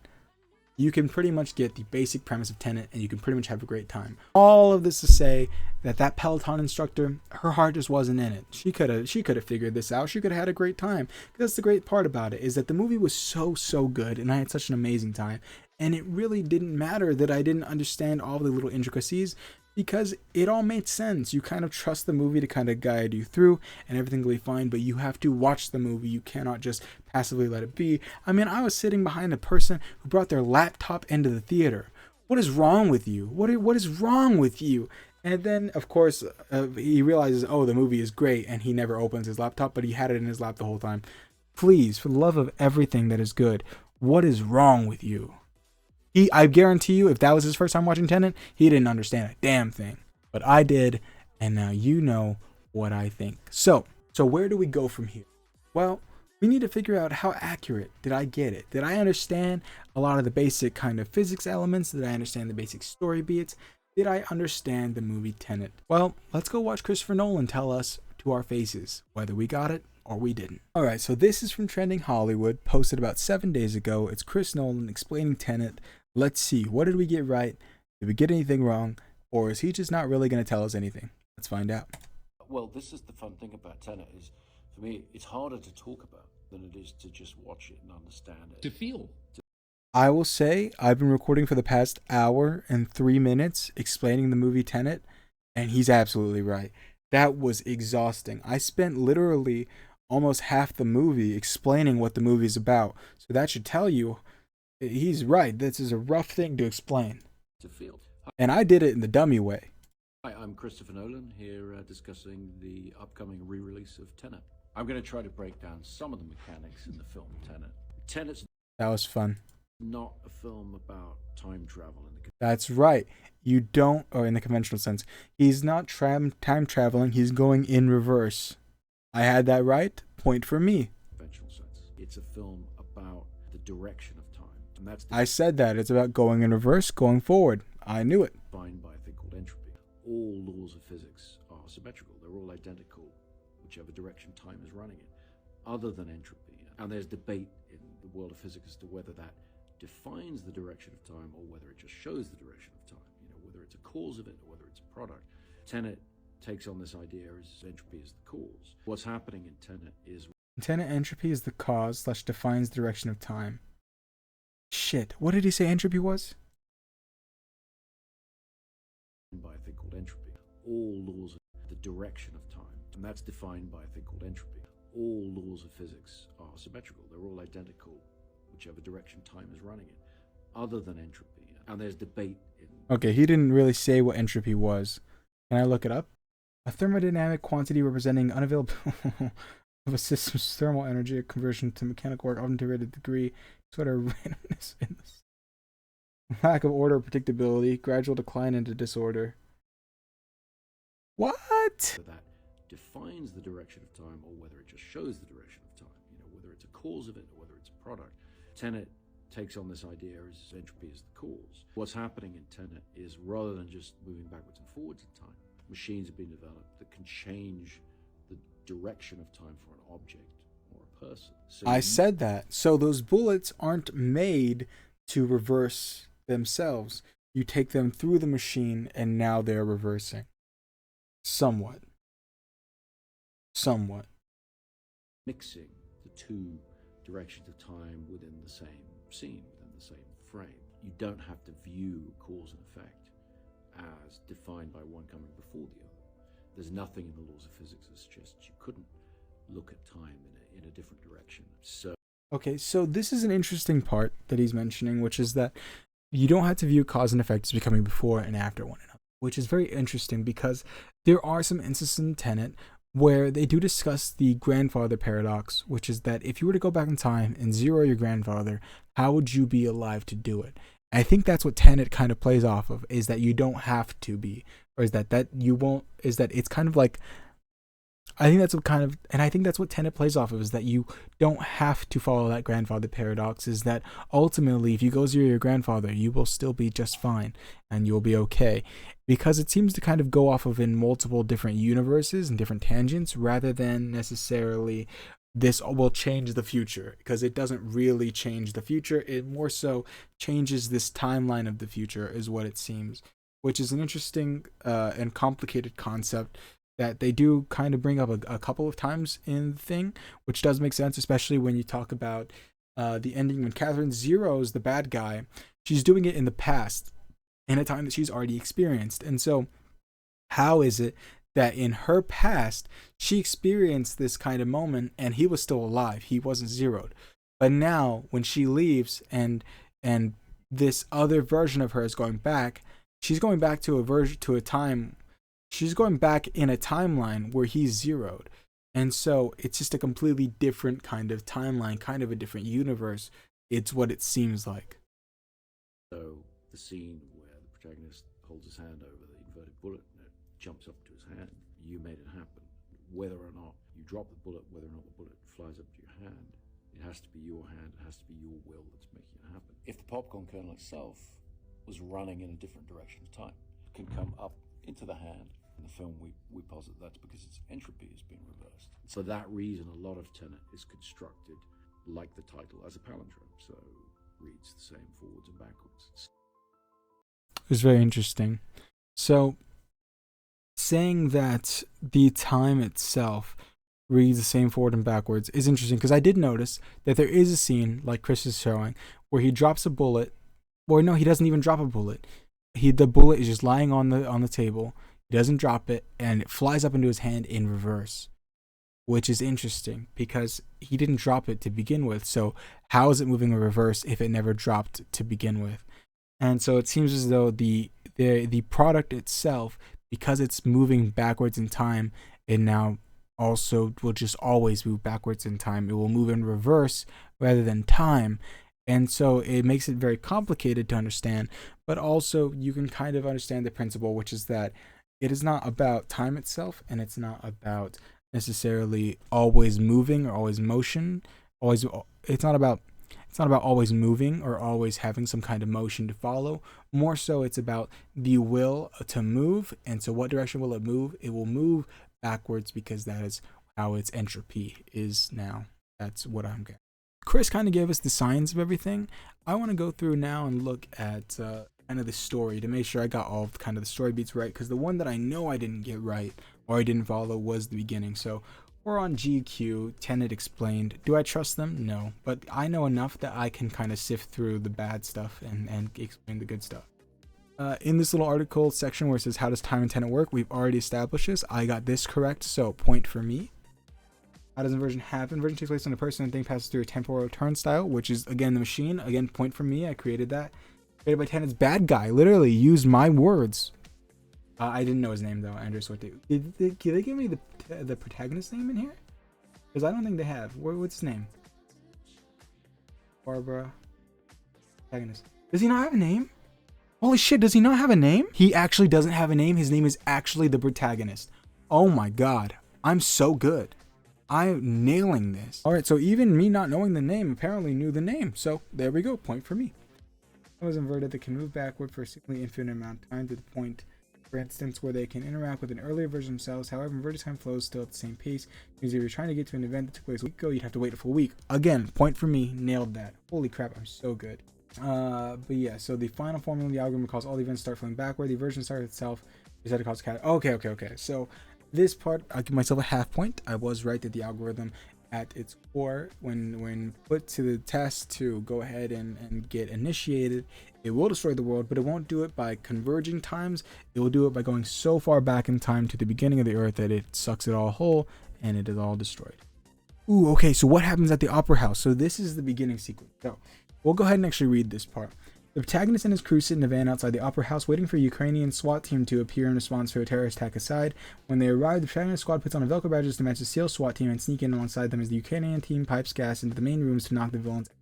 you can pretty much get the basic premise of Tenet, and you can pretty much have a great time. All of this to say that Peloton instructor, her heart just wasn't in it. She could have figured this out. She could have had a great time. Because that's the great part about it, is that the movie was so good, and I had such an amazing time. And it really didn't matter that I didn't understand all the little intricacies, because it all made sense. You kind of trust the movie to kind of guide you through, and everything will be fine, but you have to watch the movie. You cannot just passively let it be. I mean, I was sitting behind a person who brought their laptop into the theater. What is wrong with you? What is wrong with you? And then, of course, he realizes, oh, the movie is great, and he never opens his laptop, but he had it in his lap the whole time. Please, for the love of everything that is good, what is wrong with you? I guarantee you, if that was his first time watching Tenet, he didn't understand a damn thing. But I did, and now you know what I think. So where do we go from here? Well, We need to figure out how accurate did I get it? Did I understand a lot of the basic kind of physics elements? Did I understand the basic story beats? Did I understand the movie Tenet? Well, let's go watch Christopher Nolan tell us to our faces whether we got it or we didn't. Alright, so this is from Trending Hollywood, posted about 7 days ago. It's Chris Nolan explaining Tenet. Let's see, what did we get right? Did we get anything wrong? Or is he just not really going to tell us anything? Let's find out. Well, this is the fun thing about Tenet is, for me, it's harder to talk about than it is to just watch it and understand it. To feel. I will say I've been recording for the past hour and 3 minutes explaining the movie Tenet, and he's absolutely right. That was exhausting. I spent literally almost half the movie explaining what the movie is about. So that should tell you he's right. This is a rough thing to explain. To feel. And I did it in the dummy way. Hi, I'm Christopher Nolan here discussing the upcoming re-release of Tenet. I'm going to try to break down some of the mechanics in the film Tenet. Tenet's That was fun. not a film about time travel. That's right. You don't, or in the conventional sense, he's not time traveling, he's going in reverse. I had that right. Point for me. Conventional sense. It's a film about the direction of time. And that's I said that. It's about going in reverse, going forward. I knew it. defined by a thing called entropy. All laws of physics are symmetrical. They're all identical, whichever direction time is running in, other than entropy. And there's debate in the world of physics as to whether that defines the direction of time or whether it just shows the direction of time. You know, whether it's a cause of it or whether it's a product. Tenet takes on this idea as entropy is the cause. What's happening in Tenet is Tenet entropy is the cause / defines the direction of time. Shit, what did he say entropy was? by a thing called entropy. All laws of the direction of time, and that's defined by a thing called entropy. All laws of physics are symmetrical. They're all identical, whichever direction time is running in, other than entropy. And there's debate in... Okay, he didn't really say what entropy was. Can I look it up? A thermodynamic quantity representing unavailability of a system's thermal energy, a conversion to mechanical work, often to a degree, sort of randomness in this. Lack of order or predictability, gradual decline into disorder. What? that defines the direction of time or whether it just shows the direction of time. You know, whether it's a cause of it or whether it's a product. Tenet takes on this idea as entropy is the cause. What's happening in Tenet is rather than just moving backwards and forwards in time, machines have been developed that can change the direction of time for an object or a person. So I said that. So those bullets aren't made to reverse themselves. You take them through the machine and now they're reversing. Somewhat. mixing the two directions of time within the same scene, within the same frame. You don't have to view cause and effect as defined by one coming before the other. There's nothing in the laws of physics that suggests you couldn't look at time in a different direction. So Okay, so this is an interesting part that he's mentioning, which is that you don't have to view cause and effect as becoming before and after one another, which is very interesting because there are some instances in Tenet where they do discuss the grandfather paradox, which is that if you were to go back in time and zero your grandfather, how would you be alive to do it? I think that's what Tenet kind of plays off of, is that you don't have to be, or is that you won't, is that it's kind of like, I think that's what kind of, and I think that's what Tenet plays off of, is that you don't have to follow that grandfather paradox, is that ultimately if you go zero your grandfather, you will still be just fine and you'll be okay. Because it seems to kind of go off of in multiple different universes and different tangents rather than necessarily this will change the future, because it doesn't really change the future. It more so changes this timeline of the future is what it seems, which is an interesting and complicated concept that they do kind of bring up a couple of times in the thing, which does make sense, especially when you talk about the ending when Catherine zeroes the bad guy. She's doing it in the past, in a time that she's already experienced. And so how is it that in her past, she experienced this kind of moment and he was still alive? He wasn't zeroed. But now when she leaves and this other version of her is going back, she's going back to a time, she's going back in a timeline where he's zeroed. And so it's just a completely different kind of timeline, kind of a different universe. It's what it seems like. So the scene where the protagonist holds his hand over the inverted bullet and it jumps up to his hand, you made it happen. whether or not you drop the bullet, whether or not the bullet flies up to your hand. It has to be your hand, it has to be your will that's making it happen. If the popcorn kernel itself was running in a different direction of time, it can come up into the hand. In the film, we posit that's because its entropy is being reversed. For that reason, a lot of Tenet is constructed like the title as a palindrome, so it reads the same forwards and backwards. It was very interesting. So, saying that the time itself reads the same forward and backwards is interesting, because I did notice that there is a scene, like Chris is showing, where he drops a bullet, or no, he doesn't even drop a bullet. The bullet is just lying on the table. He doesn't drop it, and it flies up into his hand in reverse, which is interesting because he didn't drop it to begin with. So how is it moving in reverse if it never dropped to begin with? And so it seems as though the product itself, because it's moving backwards in time, it now also will just always move backwards in time. It will move in reverse rather than time. And so it makes it very complicated to understand, but also you can kind of understand the principle, which is that it is not about time itself, and it's not about necessarily always moving or always motion. It's not about always moving or always having some kind of motion to follow. More so, it's about the will to move. And so what direction will it move? It will move backwards because that is how its entropy is now. That's what I'm getting. Chris kind of gave us the science of everything. I want to go through now and look at kind of the story to make sure I got all of kind of the story beats right, because the one that I know I didn't get right or I didn't follow was the beginning. So we're on GQ, Tenet Explained. Do I trust them? No. But I know enough that I can kind of sift through the bad stuff and explain the good stuff. In this little article section where it says, how does time and Tenet work? We've already established this. I got this correct, so point for me. How does inversion happen? Inversion takes place when a person and thing passes through a temporal turnstile, which is, again, the machine. Again, point for me. I created that. Created by Tenet's bad guy. Literally used my words. I didn't know his name, though. Andrew Sorte. Did they give me the protagonist's name in here? Because I don't think they have. What's his name? Barbara. Protagonist. Does he not have a name? Holy shit, does he not have a name? He actually doesn't have a name. His name is actually the protagonist. Oh my god. I'm so good. I'm nailing this. Alright, so even me not knowing the name apparently knew the name. So there we go. Point for me. It was inverted that can move backward for a seemingly infinite amount of time to the point, for instance, where they can interact with an earlier version of themselves. However, inverted time flows still at the same pace, because if you're trying to get to an event that took place a week ago, you'd have to wait a full week. Again, point for me. Nailed that. Holy crap, I'm so good. But yeah, so the final formula of the algorithm calls all the events start flowing backward. The inversion starts itself is that it causes cat. Okay. So this part, I'll give myself a half point. I was right that the algorithm at its core, when put to the test to go ahead and get initiated, it will destroy the world, but it won't do it by converging times. It will do it by going so far back in time to the beginning of the earth that it sucks it all whole and it is all destroyed. Ooh, okay, so what happens at the opera house? So this is the beginning sequence. So we'll go ahead and actually read this part. The protagonist and his crew sit in a van outside the opera house waiting for a Ukrainian SWAT team to appear in response to a terrorist attack aside. When they arrive, the protagonist squad puts on a Velcro badges to match the SEAL SWAT team and sneak in alongside them as the Ukrainian team pipes gas into the main rooms to knock the villains out.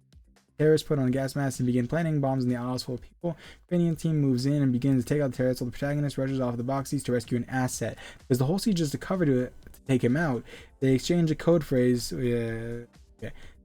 Terrorists put on gas masks and begin planting bombs in the aisles full of people. The Ukrainian team moves in and begins to take out the terrorists while the protagonist rushes off the boxies to rescue an asset. Because the whole siege is to cover to take him out, they exchange a code phrase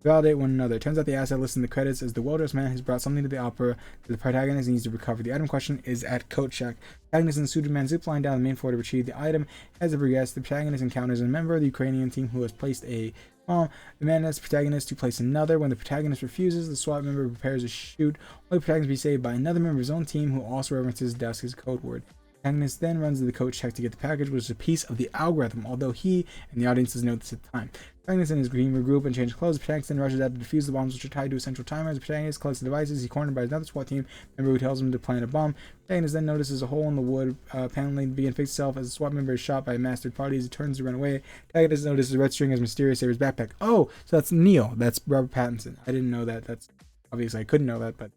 validate one another. It turns out the asset listed in the credits as the well-dressed man has brought something to the opera that the protagonist needs to recover. The item in question is at Coat Shack. The protagonist and the suited man zip line down the main floor to retrieve the item. As it progresses, the protagonist encounters a member of the Ukrainian team who has placed a bomb. The man asks the protagonist to place another. When the protagonist refuses, the SWAT member prepares to shoot. Only the protagonist be saved by another member of his own team who also references dusk as a code word. The protagonist then runs to the Coat Shack to get the package, which is a piece of the algorithm, although he and the audience doesn't know this at the time. The protagonist and his team regroup and change clothes. The protagonist then rushes out to defuse the bombs, which are tied to a central timer. As the protagonist collects the devices, he's cornered by another SWAT team member who tells him to plant a bomb. The protagonist then notices a hole in the wood paneling begin to fix itself as the SWAT member is shot by a masked party as he turns to run away. The protagonist notices a red string as Mysterious Saber's backpack. Oh, so that's Neil. That's Robert Pattinson. I didn't know that. That's obviously I couldn't know that, but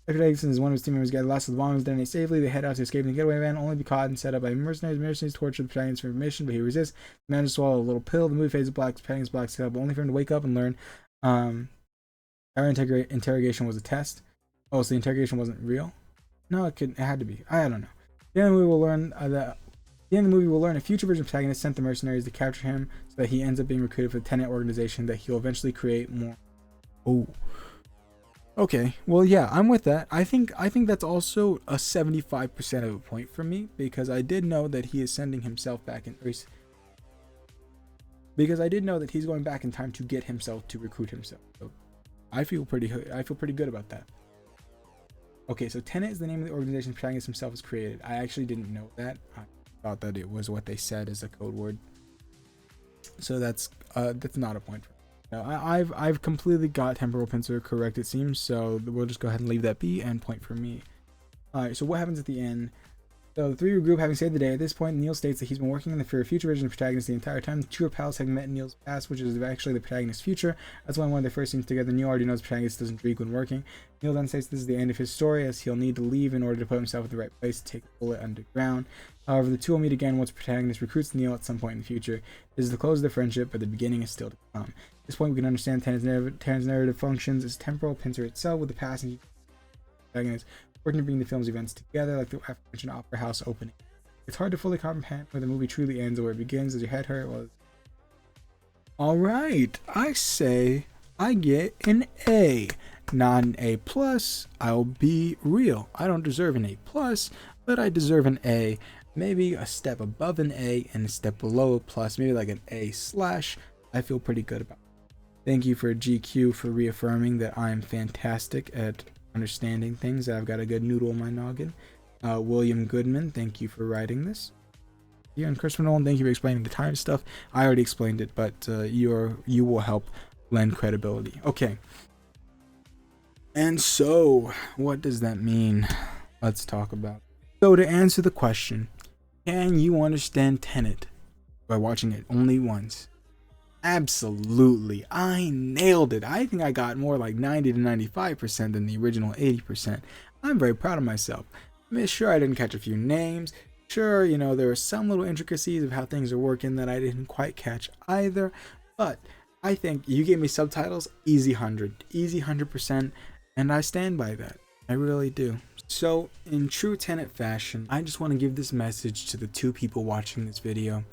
the protagonist and one of his team members get the last of the bombs detonate safely. They head out to escape in the getaway van, only to be caught and set up by mercenaries. Mercenaries torture the protagonist for information, but he resists. The man just swallows a little pill. The movie fades to black. The protagonist blacks out, but only for him to wake up and learn our interrogation was a test. Oh, so the interrogation wasn't real? No, it had to be. I don't know. Then we will learn that the end of the movie, we'll learn a future version of protagonist sent the mercenaries to capture him so that he ends up being recruited for the Tenet organization that he'll eventually create more. Oh. Okay, well, yeah, I'm with that. I think that's also a 75% of a point for me, because I did know that he is sending himself back in, because I did know that he's going back in time to get himself to recruit himself. So I feel pretty good about that. Okay, so Tenet is the name of the organization the protagonist himself has created. I actually didn't know that. I thought that it was what they said as a code word. So that's not a point for me. I've completely got temporal pincer correct, it seems, so we'll just go ahead and leave that be and point for me. Alright, so what happens at the end? So the three regroup, having saved the day. At this point, Neil states that he's been working for a future version of the protagonist the entire time. The two pals have met in Neil's past, which is actually the protagonist's future. That's why one of their first scenes together, Neil already knows the protagonist doesn't drink when working. Neil then says this is the end of his story, as he'll need to leave in order to put himself in the right place to take the bullet underground. However, the two will meet again once the protagonist recruits Neil at some point in the future. This is the close of their friendship, but the beginning is still to come. At this point, we can understand Tenet's narrative functions as temporal pincer itself, with the past and protagonist working to bring the film's events together, like the aforementioned opera house opening. It's hard to fully comprehend where the movie truly ends or where it begins, as your head hurt. Well, alright, I say I get an A. Not an A+, I'll be real. I don't deserve an A+, but I deserve an A. Maybe a step above an A and a step below a plus, maybe like an A/. I feel pretty good about it. Thank you for GQ for reaffirming that I'm fantastic at understanding things. I've got a good noodle in my noggin. William Goodman, thank you for writing this. Yeah, and Christopher Nolan, thank you for explaining the time stuff. I already explained it, but you will help lend credibility. Okay. And so, what does that mean? Let's talk about it. So to answer the question, can you understand Tenet by watching it only once? Absolutely. I nailed it. I think I got more like 90 to 95% than the original 80%. I'm very proud of myself. I mean, sure, I didn't catch a few names. Sure, you know, there were some little intricacies of how things are working that I didn't quite catch either. But I think you gave me subtitles, easy 100. Easy 100%. And I stand by that. I really do. So, in true Tenet fashion, I just want to give this message to the two people watching this video.